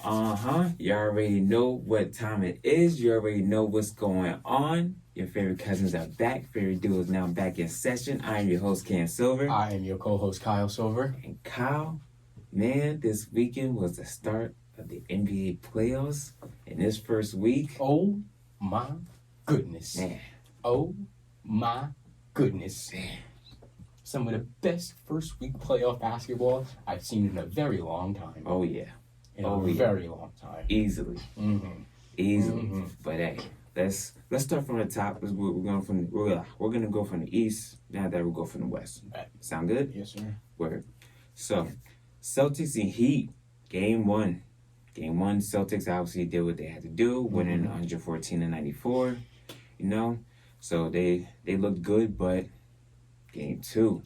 You already know what time it is. You already know what's going on. Your favorite cousins are back. Favorite duo is now back in session. I am your host, Cam Silver. I am your co-host, Kyle Silver. And Kyle, man, this weekend was the start of the NBA playoffs. In this first week. Oh, my goodness. Man. Oh, my goodness. Man. Some of the best first week playoff basketball I've seen in a very long time. Oh, yeah. Very long time. Easily. Easily. Mm-hmm. But hey, let's start from the top. We're gonna go from the east. Now that we'll go from the west. Right. Sound good? Yes, sir. Word. So, Celtics and Heat, game one. Game one, Celtics obviously did what they had to do, winning 114-94. You know, so they looked good, but game two.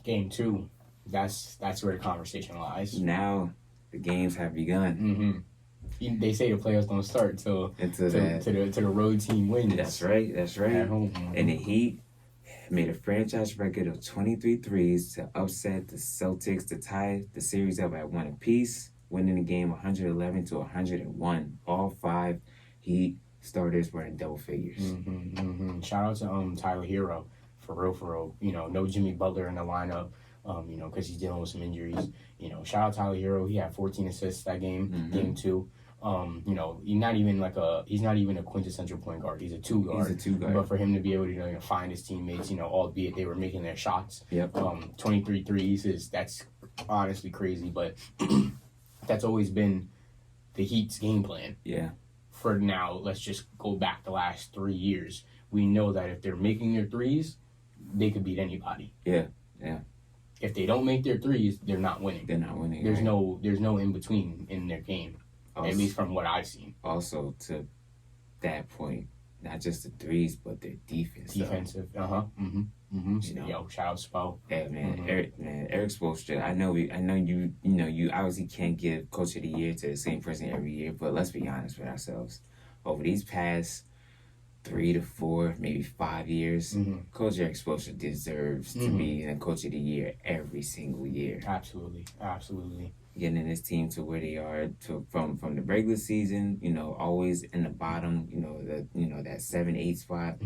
That's where the conversation lies. Now the games have begun. They say the playoffs don't start till the road team wins. That's right. At home. And the Heat made a franchise record of 23 threes to upset the Celtics to tie the series up at 1 apiece, winning the game 111-101. All five Heat starters were in double figures. Shout out to Tyler Hero, for real. You know, no Jimmy Butler in the lineup. You know, because he's dealing with some injuries. You know, shout out Tyler Hero. He had 14 assists that game, game two. You know, he's not even a quintessential point guard. He's a two guard. But for him to be able to find his teammates, albeit they were making their shots. 23 threes that's honestly crazy, but that's always been the Heat's game plan. Yeah. For now, let's just go back the last 3 years. We know that if they're making their threes, they could beat anybody. Yeah. If they don't make their threes, they're not winning. There's no in between in their game. Also, at least from what I've seen. Also, to that point, not just the threes, but their defense. Defensive, Yo, shout out Spo. Yeah, man, Eric Spoelstra. I know you obviously can't give Coach of the Year to the same person every year, but let's be honest with ourselves. Over these past 3 to 4, maybe 5 years, Coach Eric Spoelstra deserves to be the Coach of the Year every single year. Absolutely. Getting his team to where they are from the regular season, always in the bottom, that 7-8 spot,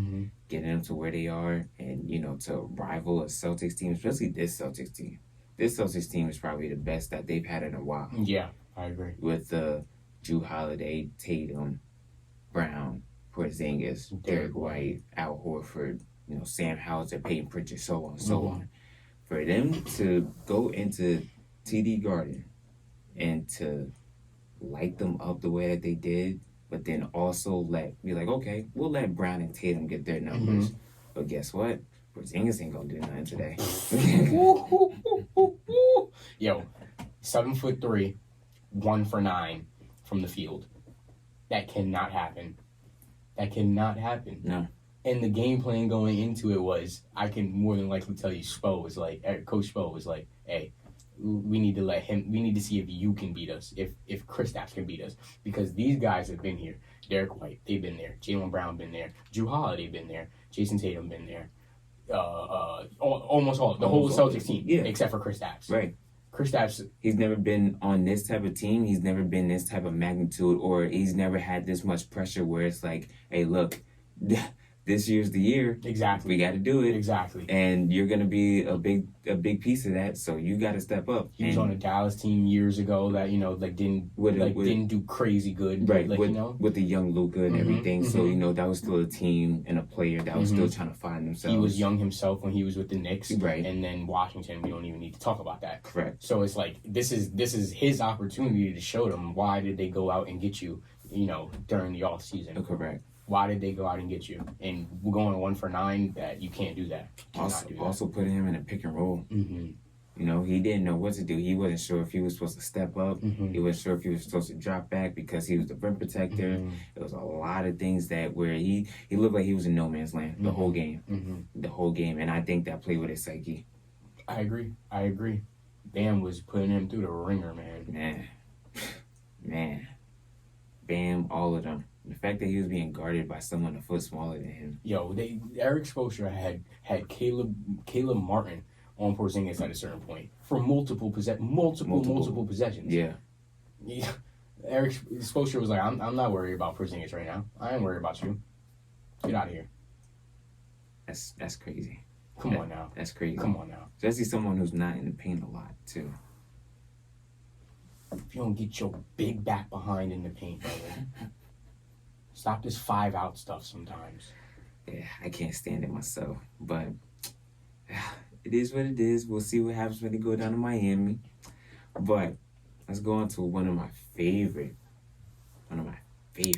getting them to where they are, and to rival a Celtics team, especially this Celtics team. This Celtics team is probably the best that they've had in a while. Yeah, I agree. With Jrue Holiday, Tatum, Brown, Porzingis, Derek White, Al Horford, Sam Hauser, Peyton Pritchard, so on and so on. For them to go into TD Garden and to light them up the way that they did, but then also be like, okay, we'll let Brown and Tatum get their numbers. But guess what? Porzingis ain't gonna do nothing today. Yo, 7'3", 1 for 9 from the field. That cannot happen. No. And the game plan going into it was, I can more than likely tell you, Coach Spo was like, hey, we need to see if you can beat us, if Kristaps can beat us, because these guys have been here. Derek White, they've been there. Jaylen Brown been there. Jrue Holiday been there. Jason Tatum been there. Almost all the whole Celtics team, except for Kristaps. Right. Kristaps, he's never been on this type of team. He's never been this type of magnitude, or he's never had this much pressure where it's like, hey, look, this year's the year. Exactly. We got to do it. Exactly. And you're going to be a big piece of that, so you got to step up. He was on a Dallas team years ago that, didn't do crazy good. Right, with the young Luka and everything. So, that was still a team and a player that was still trying to find themselves. He was young himself when he was with the Knicks. Right. And then Washington, we don't even need to talk about that. Correct. So it's like, this is his opportunity to show them why did they go out and get you, during the off season. Correct. Why did they go out and get you? And we're going 1 for 9. That you can't do that. Also putting him in a pick and roll. He didn't know what to do. He wasn't sure if he was supposed to step up. He wasn't sure if he was supposed to drop back because he was the rim protector. There was a lot of things where he looked like he was in no man's land the whole game. The whole game. And I think that played with his psyche. I agree. Bam was putting him through the ringer, man. Bam, all of them. The fact that he was being guarded by someone a foot smaller than him. Yo, Eric Spoelstra had Caleb Martin on Porzingis at a certain point for multiple possessions. Yeah. Eric Spoelstra was like, I'm not worried about Porzingis right now. I ain't worried about you. Get out of here. That's crazy. Come on now. That's crazy. Come on now. Especially someone who's not in the paint a lot, too. If you don't get your big back behind in the paint, brother. Stop this 5-out stuff sometimes. Yeah, I can't stand it myself. But it is what it is. We'll see what happens when they go down to Miami. But let's go on to one of my favorite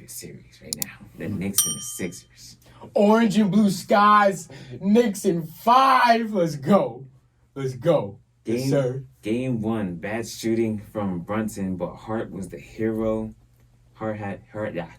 series right now. The Knicks and the Sixers. Orange and blue skies, Knicks in 5. Let's go. Let's go. Yes, sir. Game 1, bad shooting from Brunson, but Hart was the hero.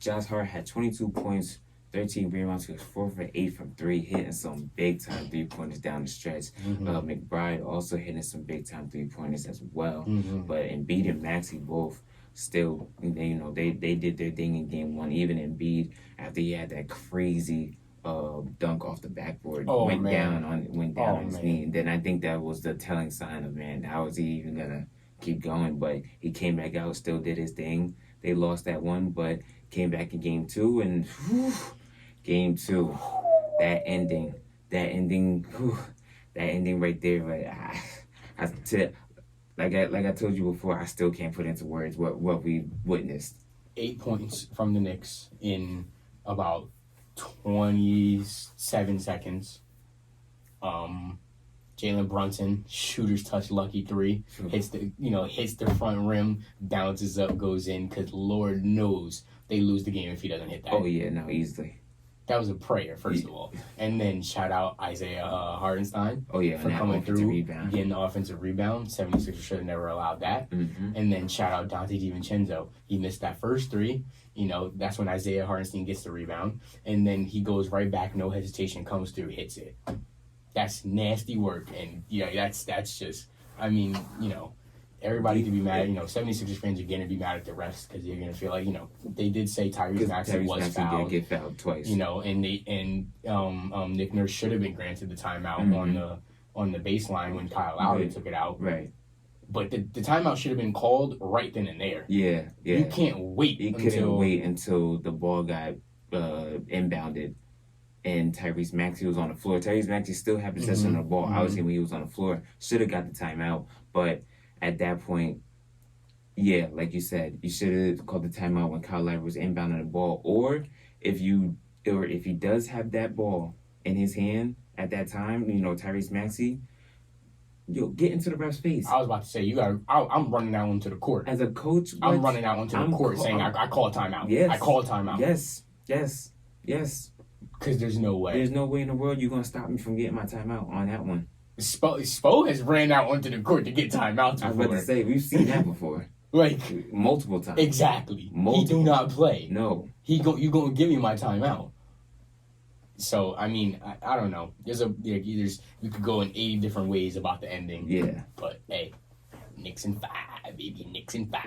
Josh Hart had 22 points, 13 rebounds. He was 4 for 8 from 3, hitting some big-time three-pointers down the stretch. McBride also hitting some big-time three-pointers as well. But Embiid and Maxey both still, they did their thing in Game 1. Even Embiid, after he had that crazy dunk off the backboard, went down on his knee. And then I think that was the telling sign of, man, how is he even going to keep going? But he came back out, still did his thing. They lost that one, but came back in Game 2, and Game 2, that ending right there. But like I told you before, I still can't put into words what we witnessed. 8 points from the Knicks in about 27 seconds. Jalen Brunson, shooter's touch, lucky 3, hits the front rim, bounces up, goes in, because Lord knows they lose the game if he doesn't hit that. Oh yeah, no, easily. That was a prayer, first of all. And then shout out Isaiah Hartenstein for coming through, getting the offensive rebound. 76ers should have never allowed that. And then shout out Dante DiVincenzo. He missed that first 3. That's when Isaiah Hartenstein gets the rebound. And then he goes right back, no hesitation, comes through, hits it. That's nasty work. And, that's just, everybody can be mad. 76ers fans are going to be mad at the refs because they're going to feel like, they did say Tyrese Maxey was fouled. Did get fouled twice. And Nick Nurse should have been granted the timeout on the baseline when Kyle Lowry took it out. Right. But the timeout should have been called right then and there. Yeah. You can't wait. Couldn't wait until the ball got inbounded and Tyrese Maxey was on the floor. Tyrese Maxey still had possession of the ball. Obviously, when he was on the floor, should have got the timeout. But at that point, yeah, like you said, you should have called the timeout when Kyle Lowry was inbounding the ball. Or if he does have that ball in his hand at that time, Tyrese Maxey, get into the ref's face. I was about to say, I'm running out onto the court. As a coach, I'm running out onto the court saying, I call a timeout. Yes. I call a timeout. Yes. Because there's no way. There's no way in the world you're going to stop me from getting my timeout on that one. Spo has ran out onto the court to get timeouts before. I was about to say, we've seen that before. Multiple times. Exactly. He do not play. No. You going to give me my timeout. So, I don't know. You could go in 80 different ways about the ending. Yeah. But, hey, Knicks in 5, baby. Knicks in 5.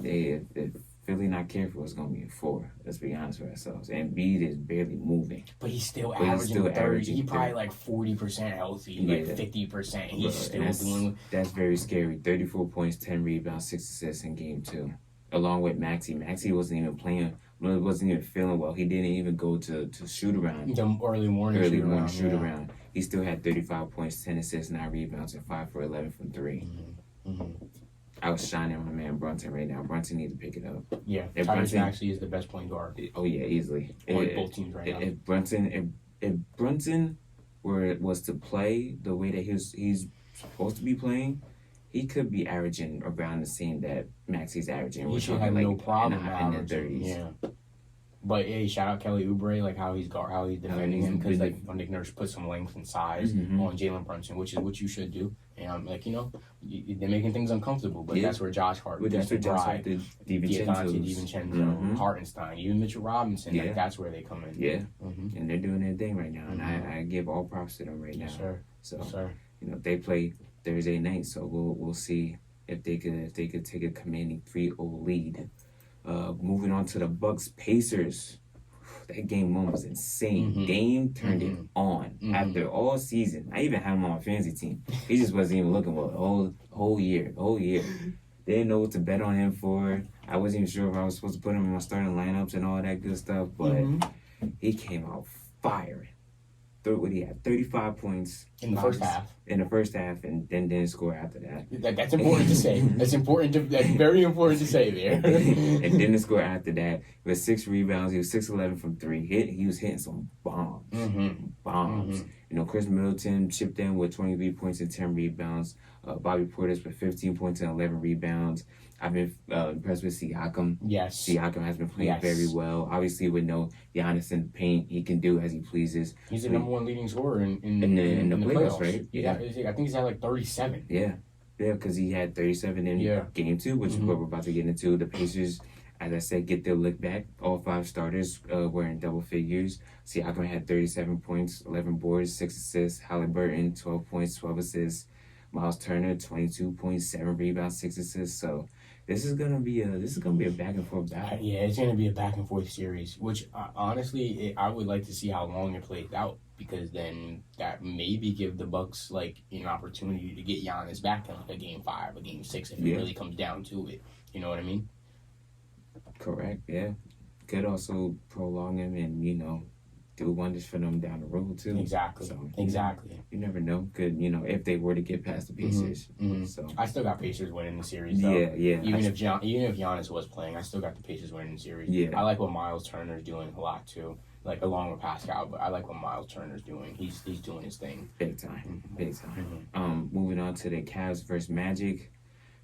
If Philly not careful, it's going to be in 4. Let's be honest with ourselves. And Embiid is barely moving. But he's still averaging 30. He's probably 40% healthy, 50%. He's still doing... That's very scary. 34 points, 10 rebounds, 6 assists in Game 2. Along with Maxey. Maxey wasn't even playing... wasn't even feeling well. He didn't even go to shoot around. The early morning shoot around. He still had 35 points, 10 assists, 9 rebounds, and 5 for 11 from 3. I was shining on my man Brunson right now. Brunson needs to pick it up. Yeah, Tyrese Maxey is the best point guard. Oh yeah, easily. Both teams right now. If Brunson was to play the way that he's supposed to be playing, he could be averaging around the same that Maxey's averaging. He should have no problem in the 30s. Yeah. But hey, shout out Kelly Oubre, how he's defending him, because Nick Nurse put some length and size on Jalen Brunson, which is what you should do. And they're making things uncomfortable, but that's where Josh Hart, DiVincenzo, Hartenstein, even Mitchell Robinson, that's where they come in. Yeah, and they're doing their thing right now, and I give all props to them right now. Sure. So, they play Thursday night, so we'll see if they could take a commanding 3-0 lead. Moving on to the Bucks Pacers. That game one was insane. Dame turned it on after all season. I even had him on my fantasy team. He just wasn't even looking well the whole year. Then They didn't know what to bet on him for. I wasn't even sure if I was supposed to put him in my starting lineups and all that good stuff, but he came out firing. What he had 35 points in the first half. In the first half, and then didn't score after that. That's important to say. That's very important to say there. And didn't score after that. With 6 rebounds, he was 6-11 from 3. He was hitting some bombs. Bombs. You know, Chris Middleton chipped in with 23 points and 10 rebounds. Bobby Portis with 15 points and 11 rebounds. I've been impressed with Siakam. Yes. Siakam has been playing very well. Obviously, with no Giannis in the paint, he can do as he pleases. He's the number 1 leading scorer in the playoffs, right? Yeah. I think he's had like 37. Yeah, because he had 37 in game 2, which is what we're about to get into. The Pacers, as I said, get their look back. All 5 starters were in double figures. Siakam had 37 points, 11 boards, 6 assists. Halliburton, 12 points, 12 assists. Miles Turner, 22 points, 7 rebounds, 6 assists. So this is gonna be a back and forth battle. Yeah, it's gonna be a back and forth series. Which honestly, I would like to see how long it plays out, because then that maybe give the Bucks like an opportunity to get Giannis back in like a game 5, a game 6, if it really comes down to it. You know what I mean? Correct. Yeah, could also prolong him and do wonders for them down the road too. Exactly. So, exactly. You never know. Could if they were to get past the Pacers. So I still got Pacers winning the series. Though. Yeah. Even if Giannis was playing, I still got the Pacers winning the series. Yeah. I like what Miles Turner's doing a lot too. Like along with Pascal, but I like what Miles Turner's doing. He's doing his thing. Big time. Big time. Moving on to the Cavs versus Magic.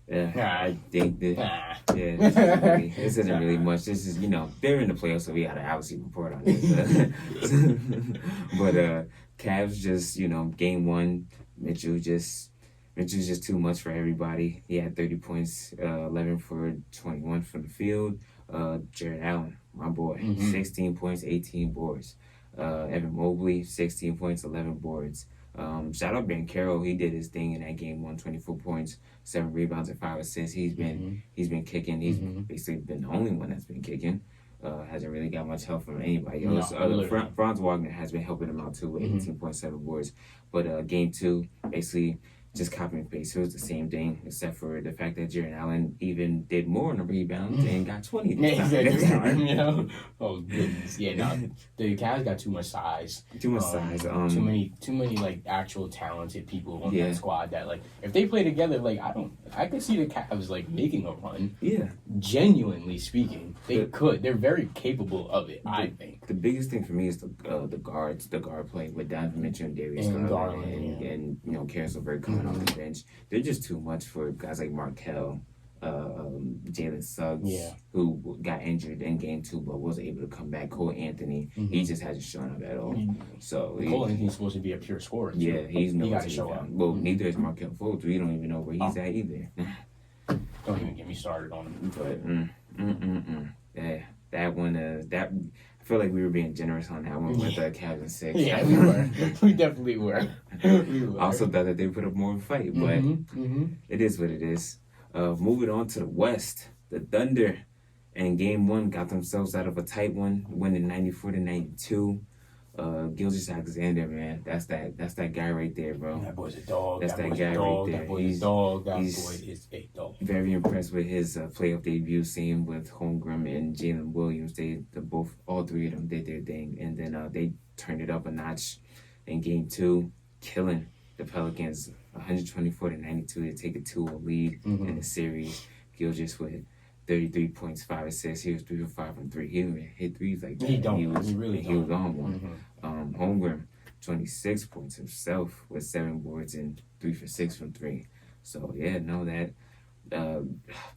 I think that this isn't really much. This is they're in the playoffs, so we gotta obviously report on this. But Cavs just game 1, Mitchell's just too much for everybody. He had 30 points, 11 for 21 from the field. Jared Allen, my boy, 16 points, 18 boards. Evan Mobley, 16 points, 11 boards. Shout out Ben Carroll. He did his thing in that game. 24 points, 7 rebounds, and 5 assists. He's been kicking. He's basically been the only one that's been kicking. Hasn't really got much help from anybody else. Franz Wagner has been helping him out too with 18.7 boards. But game 2, basically just copy and paste. It was the same thing, except for the fact that Jared Allen even did more on the rebounds and got 20 this time. Oh goodness, the Cavs got too much size. Too much size. Too many like actual talented people on that squad that like if they play together, like I could see the Cavs like making a run. Yeah. Genuinely speaking, they could. They're very capable of it. I think the biggest thing for me is the guards, the guard play with Donovan Mitchell and Darius Garland and Caris LeVert coming off the bench. They're just too much for guys like Markelle, Jalen Suggs, who got injured in game 2 but was able to come back. Cole Anthony, he just hasn't shown up at all. So Cole Anthony's supposed to be a pure scorer. Too. Yeah, he got to show up. Well, neither is Markelle Fultz. We don't even know where he's at either. Don't even get me started on him. But that one, I feel like we were being generous on that one with Cavs and 6. Yeah, we were. We definitely were. I also thought that they put up more of a fight, but it is what it is. Moving on to the West, the Thunder in game 1 got themselves out of a tight one, winning 94-92. Gilgeous-Alexander, man, that's that guy right there, bro. That boy's a dog. That's that guy right there. That boy is a dog. That boy is a dog. Very impressed with his playoff debut, scene with Holmgren and Jalen Williams. All 3 of them did their thing, and then they turned it up a notch in game 2, killing the Pelicans 124-92 to take a 2-0 lead in the series. Gilgeous with 33 points, 5 assists. He was 3 for 5 from 3. He didn't hit threes like that. He was on one. Holmgren, 26 points himself with 7 boards and 3 for 6 from 3. So that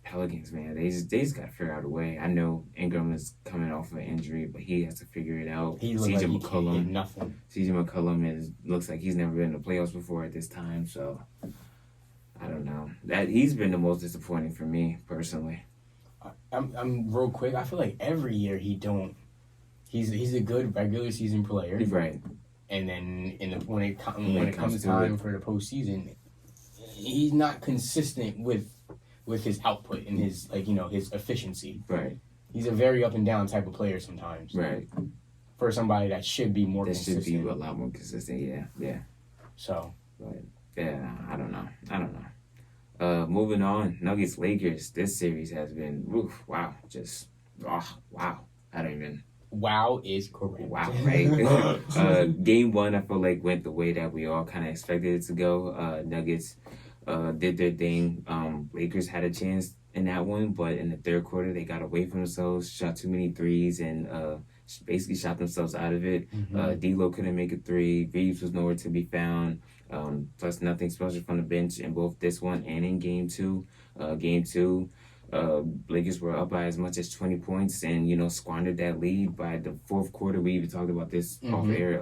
Pelicans, man, they just got to figure out a way. I know Ingram is coming off of an injury, but he has to figure it out. CJ McCollum, CJ McCollum looks like he's never been in the playoffs before at this time. So I don't know. That he's been the most disappointing for me personally. I'm real quick. I feel like every year he's a good regular season player, right? And then when it comes time for the postseason, he's not consistent with his output and his his efficiency. Right. He's a very up and down type of player sometimes. Right. For somebody that should be more consistent. That should be a lot more consistent. Yeah. So. But I don't know. Moving on, Nuggets Lakers. This series has been wow, wow. I don't even. Wow is correct. Wow, right? Game one, I feel like went the way that we all kind of expected it to go. Nuggets did their thing. Lakers had a chance in that one, but in the third quarter, they got away from themselves, shot too many threes, and basically shot themselves out of it. D'Lo couldn't make a three. Reeves was nowhere to be found. Plus, nothing special from the bench in both this one and in game two. Game two, Lakers were up by as much as 20 points and, squandered that lead by the fourth quarter. We even talked about this off air.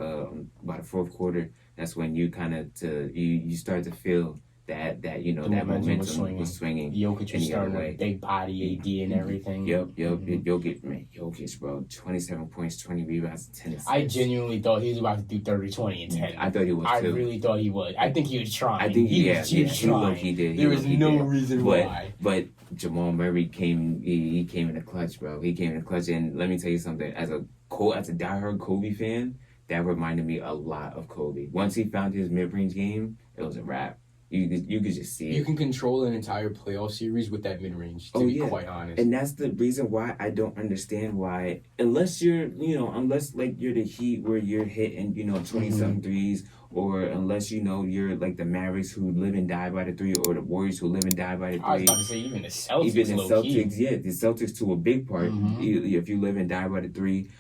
By the fourth quarter, that's when you kind of you start to feel that that momentum was swinging. Jokic was starting a big body AD and everything. Yep. Jokic, bro, 27 points, 20 rebounds, 10 assists. I genuinely thought he was about to do 30, 20, and 10. I thought he was too. I really thought he would. I think he was trying. I think he trying. He did. There was no reason why. But Jamal Murray came in the clutch, bro. He came in the clutch, and let me tell you something. As a diehard Kobe fan, that reminded me a lot of Kobe. Once he found his mid-range game, it was a wrap. You could just see it. You can control an entire playoff series with that mid-range, to be quite honest. And that's the reason why I don't understand why, unless you're like you're the Heat where you're hitting, 20-something threes, or unless, you're like the Mavericks who live and die by the three, or the Warriors who live and die by the three. I was about to say, even the Celtics, the Celtics to a big part, if you live and die by the three,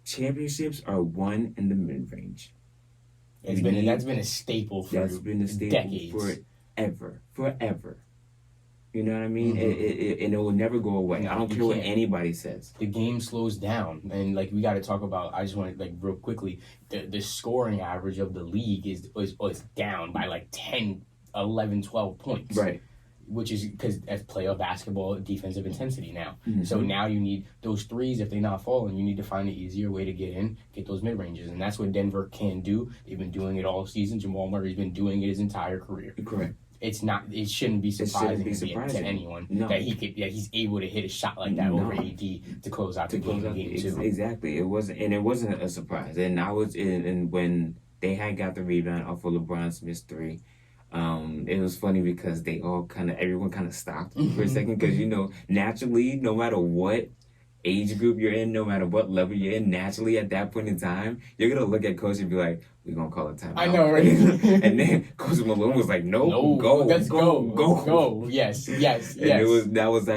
championships are won in the mid-range. That's been a staple for decades. Forever. You know what I mean? And it will never go away. I don't care what anybody says. The game slows down, and we got to talk about. I just want to real quickly. The scoring average of the league is down by 10, 11, 12 points. Right. Which is because as playoff basketball, defensive intensity now. So now you need those threes. If they're not falling, you need to find an easier way to get those mid-ranges. And that's what Denver can do. They've been doing it all season. Jamal Murray's been doing it his entire career. Correct. It shouldn't be surprising to anyone that he's able to hit a shot like that over AD to close out the game two. Exactly. It wasn't a surprise. And when they had got the rebound off of LeBron Smith's three, it was funny because everyone kind of stopped for a second because naturally, no matter what age group you're in, no matter what level you're in, naturally at that point in time, you're gonna look at coach and be like, "We're gonna call a timeout." I know, right? And then Coach Malone was like, "No, go, let's go. Yes. And that was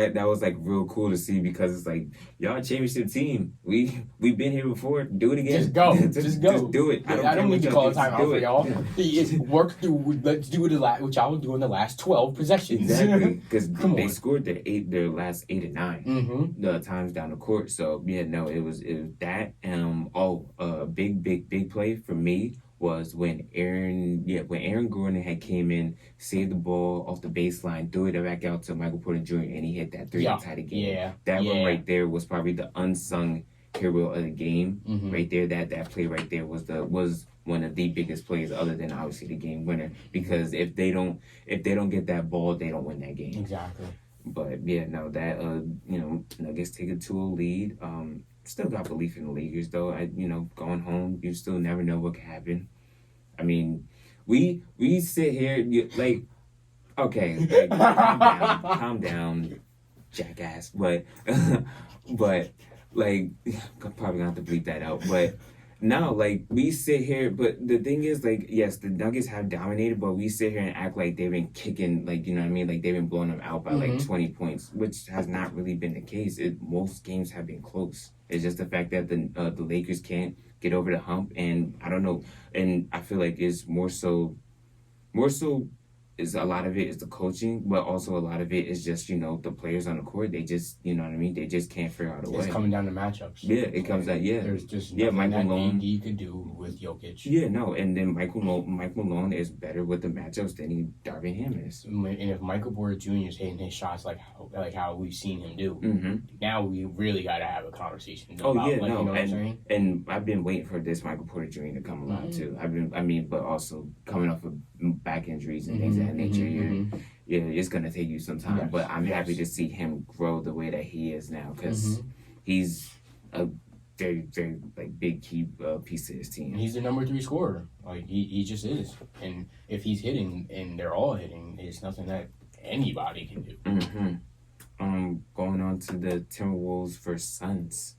real cool to see because it's like, y'all a championship team. We've been here before. Do it again. Just go. Just do it. I don't need to call a timeout for y'all. It's work through. Let's do what y'all do in the last 12 possessions. Exactly, because they scored their last 8 and 9 the times down the court. So it was that. Big play for me was when Aaron Gordon had came in, saved the ball off the baseline, threw it back out to Michael Porter Jr. and he hit that three to tie the game. That one right there was probably the unsung hero of the game. Right there, that play right there was one of the biggest plays other than obviously the game winner. Because if they don't get that ball, they don't win that game. Exactly. But Nuggets take a 2-0 lead. Still got belief in the Lakers though. Going home, you still never know what can happen. I mean, we sit here calm down, jackass. But probably gonna have to bleep that out. But no, we sit here. But the thing is, yes, the Nuggets have dominated, but we sit here and act like they've been kicking, they've been blowing them out by 20 points, which has not really been the case. Most games have been close. It's just the fact that the Lakers can't get over the hump, and I don't know. And I feel like it's more so is a lot of it is the coaching, but also a lot of it is just the players on the court. They just they just can't figure out a way. It's coming down to matchups. Yeah, it comes out. Yeah, there's just nothing Michael Malone AD could do with Jokic. Yeah, no, and then Mike Malone is better with the matchups than Darvin Ham is. And if Michael Porter Jr. is hitting his shots like how we've seen him do, now we really got to have a conversation. And I've been waiting for this Michael Porter Jr. to come alive too. But also coming off of back injuries and things of that nature. It's gonna take you some time. But I'm happy to see him grow the way that he is now because he's a very, very big key piece to his team. He's the number 3 scorer. He just is. And if he's hitting and they're all hitting, it's nothing that anybody can do. Going on to the Timberwolves versus Suns.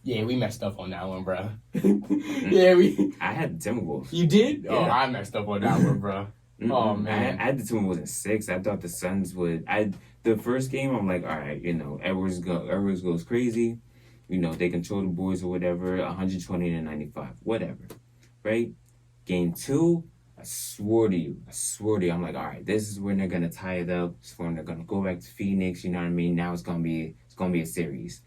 Yeah, we messed up on that one, bro. I had the Timberwolves. You did? Yeah. Oh, I messed up on that one, bro. Oh man, I had the Timberwolves in 6. I thought the Suns would. The first game, I'm like, all right, Edwards goes crazy. They control the boards or whatever. 120-95, whatever, right? Game 2, I swore to you, I'm like, all right, this is when they're gonna tie it up. It's when they're gonna go back to Phoenix. You know what I mean? Now it's gonna be a series.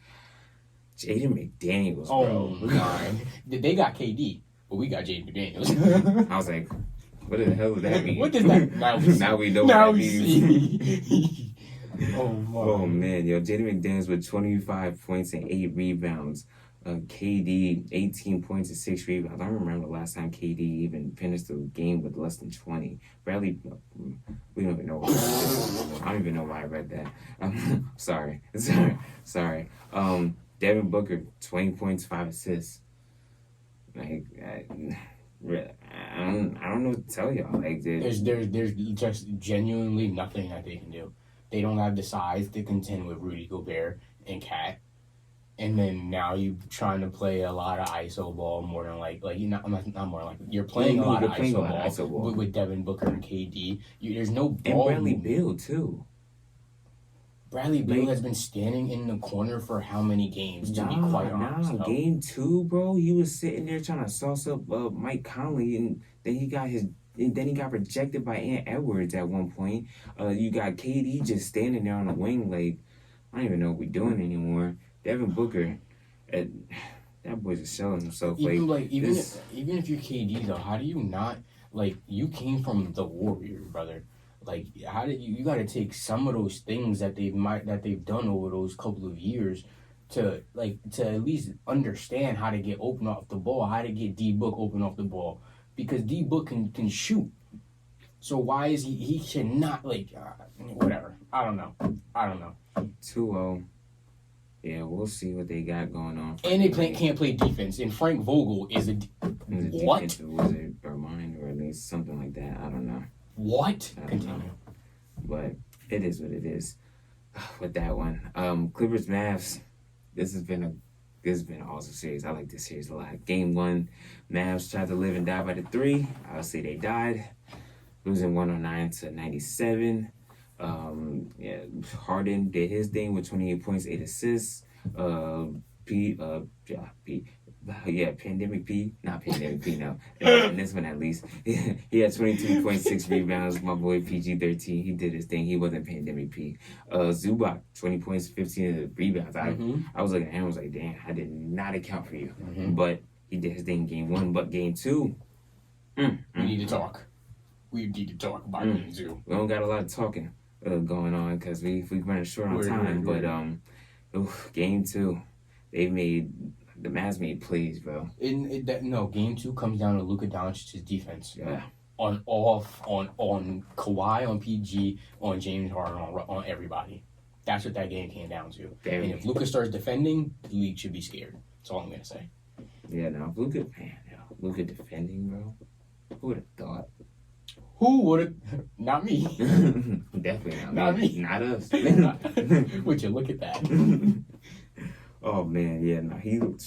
Jaden McDaniels, bro. Oh my! They got KD, but we got Jaden McDaniels. I was like, what the hell does that mean? What does that? Now we know what that means. See. Oh man, Jaden McDaniels with 25 points and 8 rebounds. KD 18 points and 6 rebounds. I don't remember the last time KD even finished the game with less than 20. Bradley, we don't even know. I don't even know why I read that. Sorry. Devin Booker 20 points, 5 assists. Like I don't know what to tell y'all. Like there's just genuinely nothing that they can do. They don't have the size to contend with Rudy Gobert and Cat. And then now you're trying to play a lot of ISO ball more than not more like you're playing a lot of ISO ball with Devin Booker and KD. There's no ball. And Bradley Beal too. Bradley Beal has been standing in the corner for how many games? To be quite honest, Game 2, bro, he was sitting there trying to sauce up Mike Conley, and then he got rejected by Ant Edwards at one point. You got KD just standing there on the wing, like I don't even know what we're doing anymore. Devin Booker, that boy's just showing himself. Even if you're KD though, how do you not you came from the Warriors, brother? Like, how did you got to take some of those things that they've done over those couple of years to at least understand how to get open off the ball, how to get D Book open off the ball, because D Book can shoot. So why is he cannot whatever? I don't know. 2-0. Yeah, we'll see what they got going on. And they can't play defense. And Frank Vogel is a what? Defensive wizard or mind, or at least something like that. I don't know. What? Continue. But it is what it is. With that one, Clippers Mavs. This has been an awesome series. I like this series a lot. Game 1, Mavs tried to live and die by the 3. I'll say they died, losing 109-97. Harden did his thing with 28 points, 8 assists. Pandemic P, not Pandemic P, no. In this one, at least, he had 22.6 rebounds. My boy PG-13, he did his thing. He wasn't Pandemic P. Zubac, 20 points, 15 rebounds. I was looking at him, I was like, damn, I did not account for you. But he did his thing in Game 1. But Game 2, we need to talk. We need to talk about Game 2. We don't got a lot of talking going on because we running short on time. But Game 2, the Mavs made plays, bro. Game 2 comes down to Luka Doncic's defense. Yeah. On Kawhi, on PG, on James Harden, on everybody. That's what that game came down to. And if Luka starts defending, the league should be scared. That's all I'm gonna say. Yeah, no, Luka defending, bro. Who would have thought? Who would have? Not me. Definitely not me. Not us. Would you look at that? Oh man, yeah, no, he looked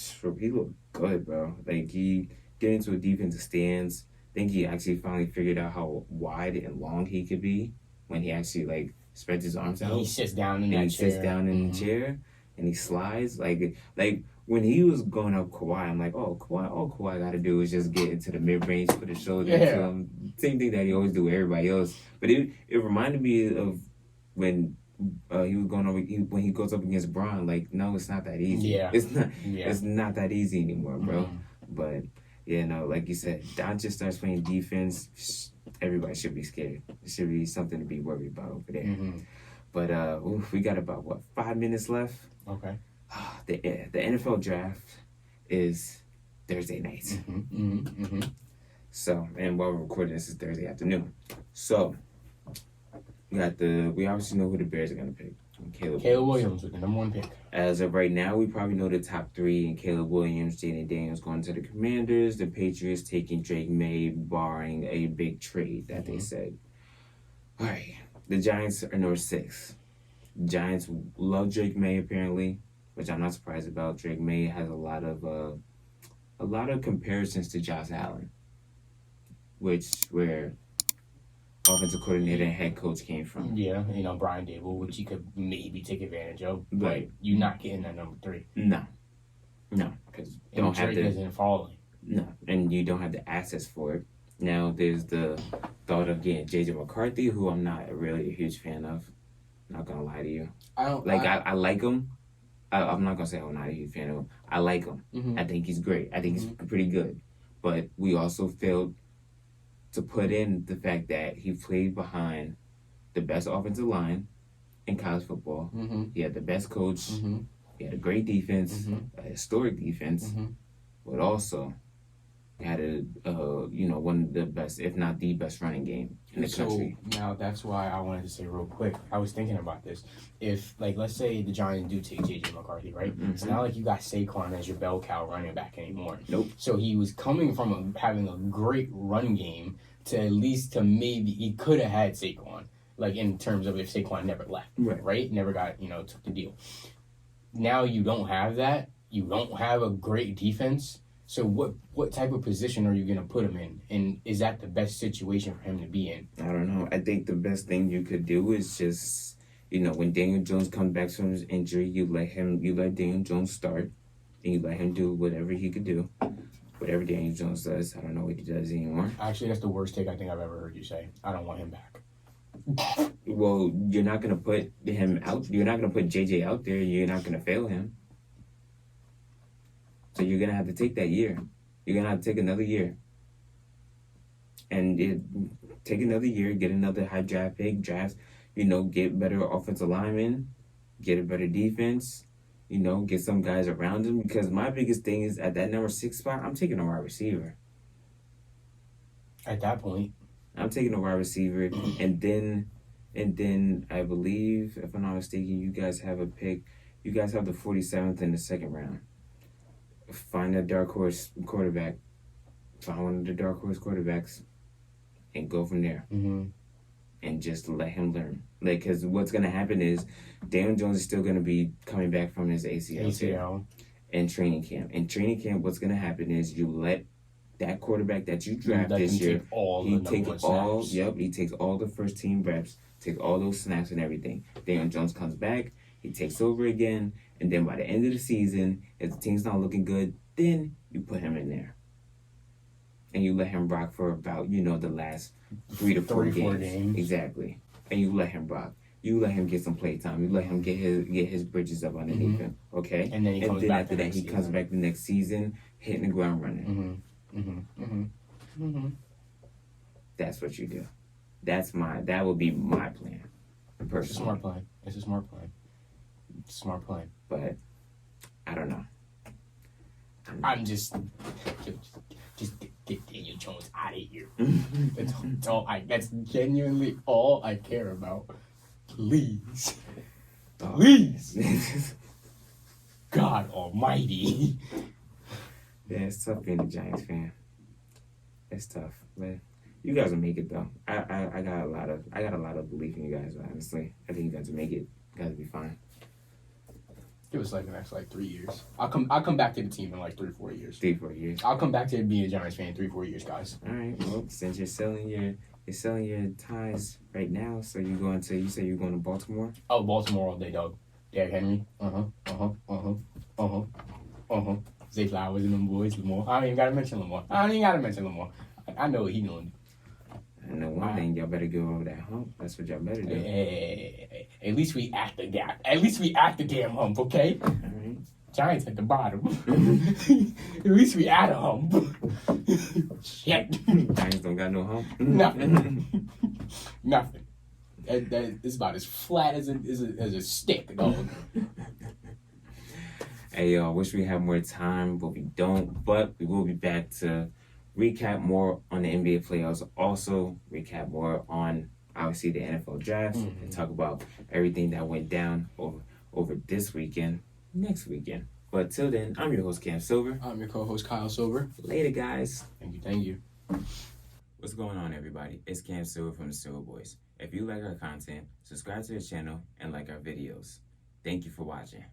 good, bro. Like he get into a defensive stance. I think he actually finally figured out how wide and long he could be when he actually spreads his arms out. He sits down in the chair and he slides. Like when he was going up Kawhi, I'm like, all Kawhi got to do is just get into the mid range, put his shoulder into him. Same thing that he always do with everybody else. But it reminded me of when. He was going over when he goes up against Braun. No, it's not that easy. Yeah, it's not that easy anymore, bro. But like you said, Doncic starts playing defense. Everybody should be scared. It should be something to be worried about over there. But we got about 5 minutes left. Okay. The NFL draft is Thursday night. So, and while we're recording this is Thursday afternoon. So. We obviously know who the Bears are going to pick. Caleb Williams with the number 1 pick. As of right now, we probably know the top 3, and Caleb Williams, Jaden Daniels going to the Commanders, the Patriots taking Drake May, barring a big trade that they said. All right, The Giants are number 6. Giants love Drake May apparently, which I'm not surprised about. Drake May has a lot of comparisons to Josh Allen, where offensive coordinator and head coach came from. Yeah, Brian Dable, which he could maybe take advantage of, right? But you're not getting that number 3. No, because don't have Drake isn't falling. No, and you don't have the assets for it. Now there's the thought of getting JJ McCarthy, who I'm not really a huge fan of. Not gonna lie to you. I like him. I'm not gonna say I'm not a huge fan of him. I like him. Mm-hmm. I think he's great. I think he's pretty good. But we also failed to put in the fact that he played behind the best offensive line in college football. Mm-hmm. He had the best coach. Mm-hmm. He had a great defense, a historic defense, but also had one of the best, if not the best, running game in the country. So now that's why I wanted to say real quick. I was thinking about this. If let's say the Giants do take JJ McCarthy, right? It's not like you got Saquon as your bell cow running back anymore. Nope. So he was coming from having a great run game to at least to maybe he could have had Saquon, in terms of if Saquon never left, right? Never got took the deal. Now you don't have that. You don't have a great defense. So what type of position are you going to put him in? And is that the best situation for him to be in? I don't know. I think the best thing you could do is just, when Daniel Jones comes back from his injury, you let Daniel Jones start, and you let him do whatever he could do. Whatever Daniel Jones does. I don't know what he does anymore. Actually, that's the worst take I think I've ever heard you say. I don't want him back. Well, you're not going to put him out. You're not going to put JJ out there. You're not going to fail him. So you're going to have to take that year. You're going to have to take another year. And take another year, get another high draft pick, get better offensive linemen, get a better defense, get some guys around him. Because my biggest thing is at that number 6 spot, I'm taking a wide receiver. At that point. I'm taking a wide receiver. And then I believe, if I'm not mistaken, you guys have a pick. You guys have the 47th in the second round. Find a dark horse quarterback. Find one of the dark horse quarterbacks and go from there. Mm-hmm. And just let him learn. Because what's going to happen is Daniel Jones is still going to be coming back from his ACL. In training camp. In training camp, what's going to happen is you let that quarterback that you draft this year, he takes all the first team reps, takes all those snaps and everything. Daniel Jones comes back, he takes over again, and then by the end of the season, if the team's not looking good, then you put him in there. And you let him rock for about, the last 3 to 4 games. Exactly. And you let him rock. You let him get some play time. You let him get his bridges up underneath him. Okay? And then after that, he comes back the next season, hitting the ground running. That's what you do. That would be my plan. Personally. It's a smart plan. But I don't know. I'm just get Daniel Jones out of here. That's genuinely all I care about. Please. God almighty. Yeah, it's tough being a Giants fan. It's tough, but you guys will make it though. I got a lot of belief in you guys. Honestly, I think you guys will make it. You guys will be fine. Give us the next 3 years. I'll come back to the team in 3-4 years. 3-4 years. I'll come back to being a Giants fan in 3-4 years, guys. All right. Well, since you're selling your ties right now, so you say you're going to Baltimore? Oh, Baltimore all day, dog. Derrick Henry. Zay Flowers and them boys, Lamar. I don't even gotta mention Lamar. I know what he doing. I know one thing, y'all better go over that hump. That's what y'all better do. Hey, at least we at the gap. At least we at the damn hump, okay? All right. Giants at the bottom. At least we at a hump. Shit. Giants don't got no hump. Nothing. That is about as flat as a stick, dog. Hey, y'all, wish we had more time, but we don't. But we will be back to recap more on the NBA playoffs. Also, recap more on, obviously, the NFL draft. And talk about everything that went down over this weekend, next weekend. But till then, I'm your host, Cam Silver. I'm your co-host, Kyle Silver. Later, guys. Thank you. What's going on, everybody? It's Cam Silver from the Silver Boys. If you like our content, subscribe to the channel and like our videos. Thank you for watching.